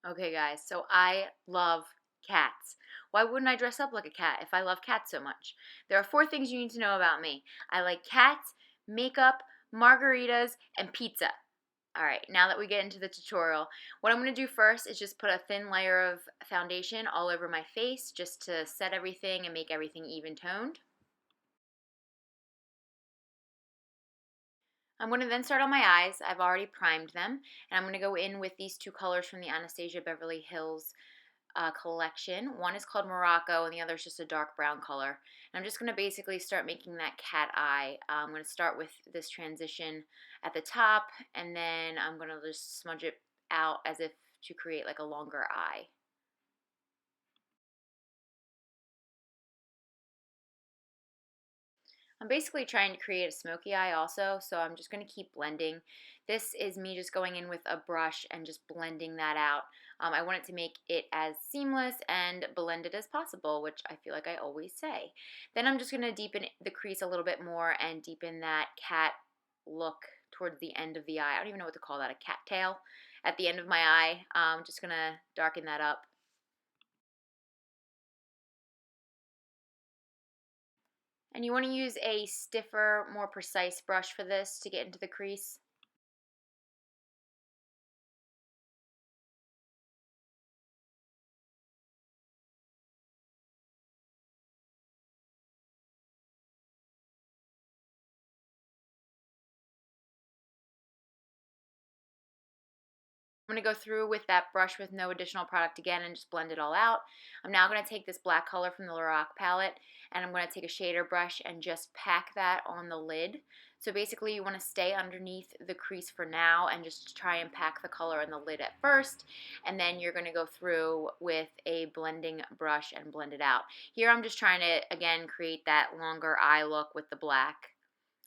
Okay, guys, so I love cats. Why wouldn't I dress up like a cat if I love cats so much? There are four things you need to know about me. I like cats, makeup, margaritas, and pizza. All right, now that we get into the tutorial, what I'm going to do first is just put a thin layer of foundation all over my face just to set everything and make everything even toned. I'm going to then start on my eyes. I've already primed them, and I'm going to go in with these two colors from the Anastasia Beverly Hills collection. One is called Morocco and the other is just a dark brown color. And I'm just going to basically start making that cat eye. I'm going to start with this transition at the top, and then I'm going to just smudge it out as if to create like a longer eye. I'm basically trying to create a smoky eye also, so I'm just going to keep blending. This is me just going in with a brush and just blending that out. I want it to make it as seamless and blended as possible, which I feel like I always say. Then I'm just going to deepen the crease a little bit more and deepen that cat look towards the end of the eye. I don't even know what to call that, a cat tail at the end of my eye. I'm just going to darken that up. And you want to use a stiffer, more precise brush for this to get into the crease. I'm going to go through with that brush with no additional product again and just blend it all out. I'm now going to take this black color from the Lorac palette and I'm going to take a shader brush and just pack that on the lid. So basically you want to stay underneath the crease for now and just try and pack the color in the lid at first, and then you're going to go through with a blending brush and blend it out. Here I'm just trying to again create that longer eye look with the black.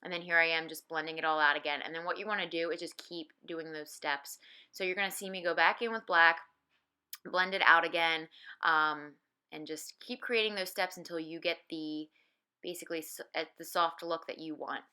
And then here I am just blending it all out again. And then what you want to do is just keep doing those steps. So you're going to see me go back in with black, blend it out again, and just keep creating those steps until you get the basically at the soft look that you want.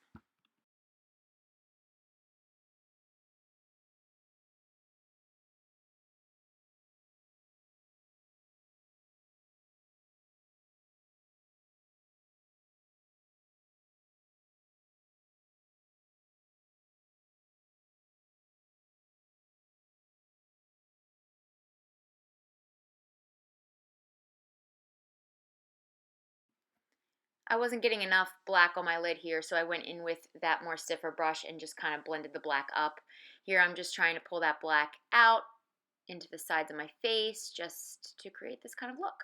I wasn't getting enough black on my lid here, so I went in with that more stiffer brush and just kind of blended the black up. Here I'm just trying to pull that black out into the sides of my face just to create this kind of look.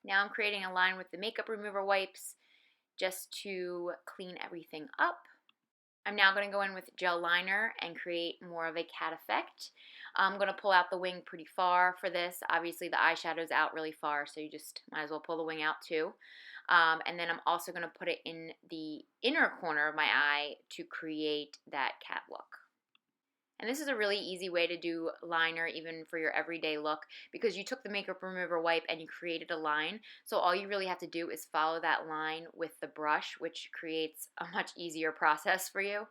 Now I'm creating a line with the makeup remover wipes just to clean everything up. I'm now going to go in with gel liner and create more of a cat effect. I'm going to pull out the wing pretty far for this. Obviously the eyeshadow's out really far, so you just might as well pull the wing out too. And then I'm also going to put it in the inner corner of my eye to create that cat look. And this is a really easy way to do liner even for your everyday look, because you took the makeup remover wipe and you created a line. So all you really have to do is follow that line with the brush, which creates a much easier process for you.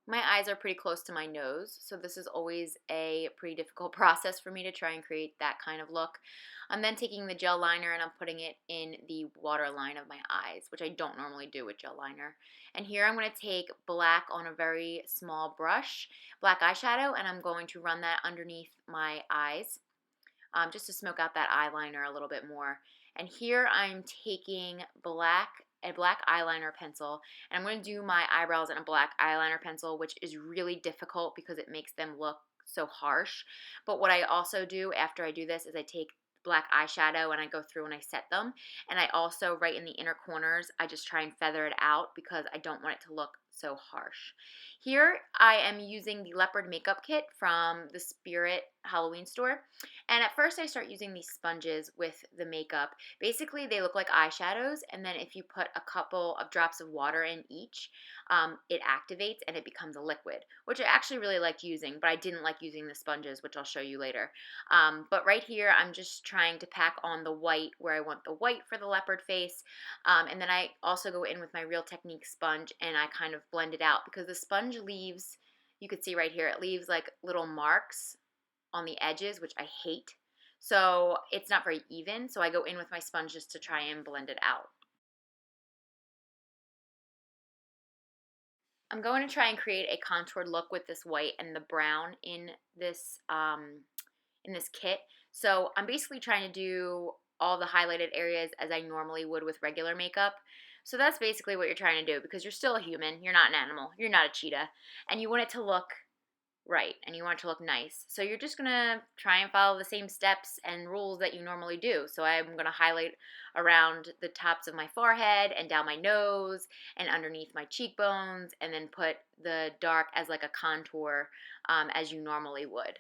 My eyes are pretty close to my nose, so this is always a pretty difficult process for me to try and create that kind of look. I'm then taking the gel liner and I'm putting it in the waterline of my eyes, which I don't normally do with gel liner. And here I'm going to take black on a very small brush, black eyeshadow, and I'm going to run that underneath my eyes just to smoke out that eyeliner a little bit more. And here I'm taking a black eyeliner pencil, and I'm going to do my eyebrows in a black eyeliner pencil, which is really difficult because it makes them look so harsh. But what I also do after I do this is I take black eyeshadow and I go through and I set them, and I also, right in the inner corners, I just try and feather it out because I don't want it to look so harsh. Here I am using the Leopard makeup kit from the Spirit Halloween store. And at first I start using these sponges with the makeup. Basically they look like eyeshadows, and then if you put a couple of drops of water in each, it activates and it becomes a liquid, which I actually really liked using, but I didn't like using the sponges, which I'll show you later. But right here I'm just trying to pack on the white where I want the white for the leopard face. And then I also go in with my Real Technique sponge and I kind of blend it out because the sponge leaves, you could see right here, it leaves like little marks on the edges, which I hate. So it's not very even. So I go in with my sponge just to try and blend it out. I'm going to try and create a contoured look with this white and the brown in this kit. So I'm basically trying to do all the highlighted areas as I normally would with regular makeup. So that's basically what you're trying to do because you're still a human. You're not an animal. You're not a cheetah. And you want it to look right and you want it to look nice. So you're just going to try and follow the same steps and rules that you normally do. So I'm going to highlight around the tops of my forehead and down my nose and underneath my cheekbones, and then put the dark as like a contour as you normally would.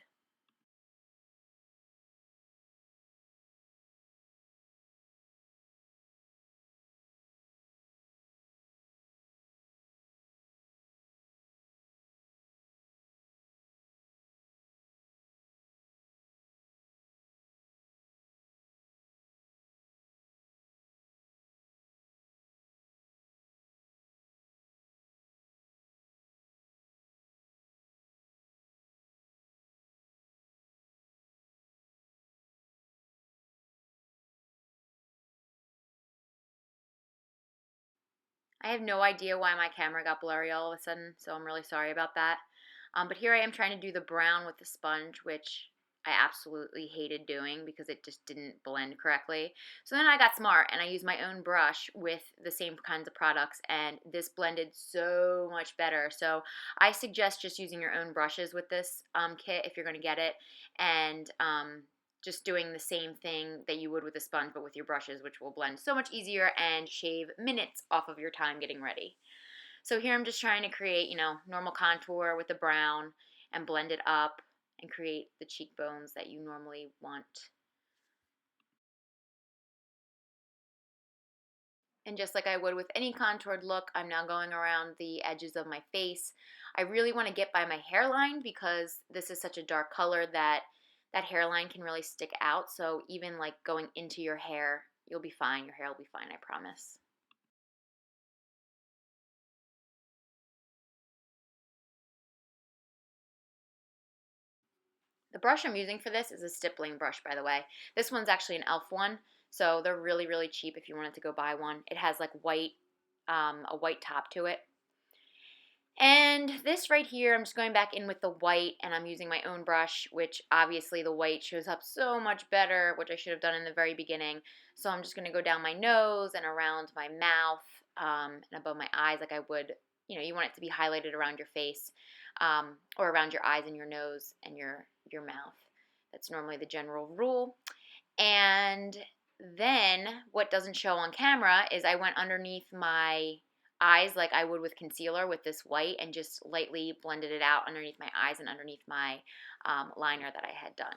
I have no idea why my camera got blurry all of a sudden, so I'm really sorry about that. But here I am trying to do the brown with the sponge, which I absolutely hated doing because it just didn't blend correctly. So then I got smart and I used my own brush with the same kinds of products, and this blended so much better. So I suggest just using your own brushes with this kit if you're going to get it, and just doing the same thing that you would with a sponge but with your brushes, which will blend so much easier and shave minutes off of your time getting ready. So here I'm just trying to create, normal contour with the brown and blend it up and create the cheekbones that you normally want. And just like I would with any contoured look, I'm now going around the edges of my face. I really want to get by my hairline because this is such a dark color that that hairline can really stick out. So even like going into your hair, you'll be fine. Your hair will be fine, I promise. The brush I'm using for this is a stippling brush, by the way. This one's actually an e.l.f. one, so they're really, really cheap if you wanted to go buy one. It has like a white top to it. And this right here, I'm just going back in with the white, and I'm using my own brush, which obviously the white shows up so much better, which I should have done in the very beginning. So I'm just going to go down my nose and around my mouth and above my eyes like I would, you want it to be highlighted around your face, or around your eyes and your nose and your mouth. That's normally the general rule. And then what doesn't show on camera is I went underneath my eyes like I would with concealer with this white and just lightly blended it out underneath my eyes and underneath my liner that I had done.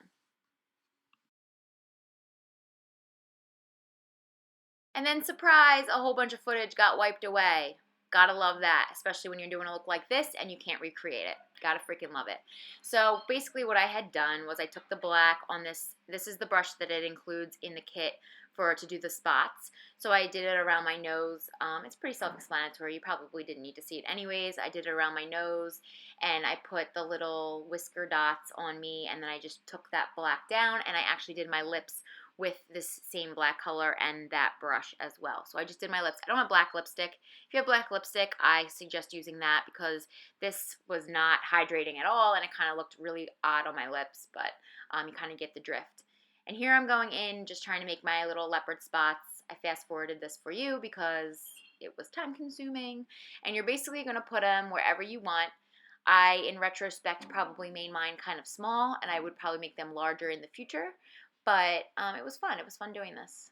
And then surprise, a whole bunch of footage got wiped away. Gotta love that, especially when you're doing a look like this and you can't recreate it. Gotta freaking love it. So basically what I had done was I took the black on this is the brush that it includes in the kit to do the spots. So I did it around my nose. It's pretty self-explanatory. You probably didn't need to see it anyways. I did it around my nose and I put the little whisker dots on me, and then I just took that black down and I actually did my lips with this same black color and that brush as well. So I just did my lips. I don't have black lipstick. If you have black lipstick, I suggest using that because this was not hydrating at all and it kind of looked really odd on my lips, but you kind of get the drift. And here I'm going in just trying to make my little leopard spots. I fast forwarded this for you because it was time consuming. And you're basically going to put them wherever you want. I, in retrospect, probably made mine kind of small, and I would probably make them larger in the future. But it was fun. It was fun doing this.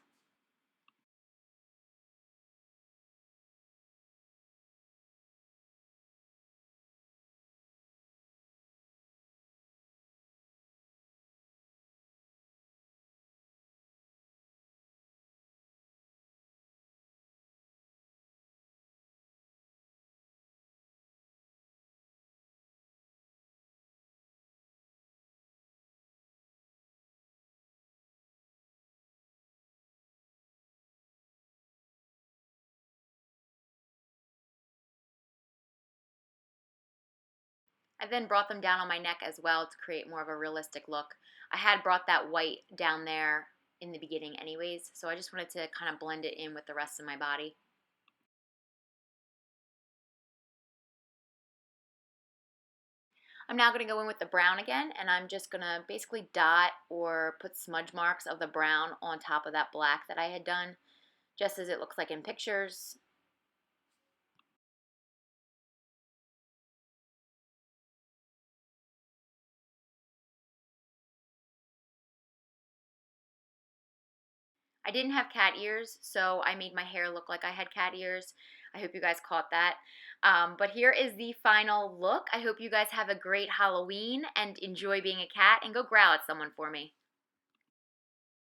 I then brought them down on my neck as well to create more of a realistic look. I had brought that white down there in the beginning anyways, so I just wanted to kind of blend it in with the rest of my body. I'm now going to go in with the brown again, and I'm just going to basically dot or put smudge marks of the brown on top of that black that I had done, just as it looks like in pictures. I didn't have cat ears, so I made my hair look like I had cat ears. I hope you guys caught that. But here is the final look. I hope you guys have a great Halloween and enjoy being a cat, and go growl at someone for me.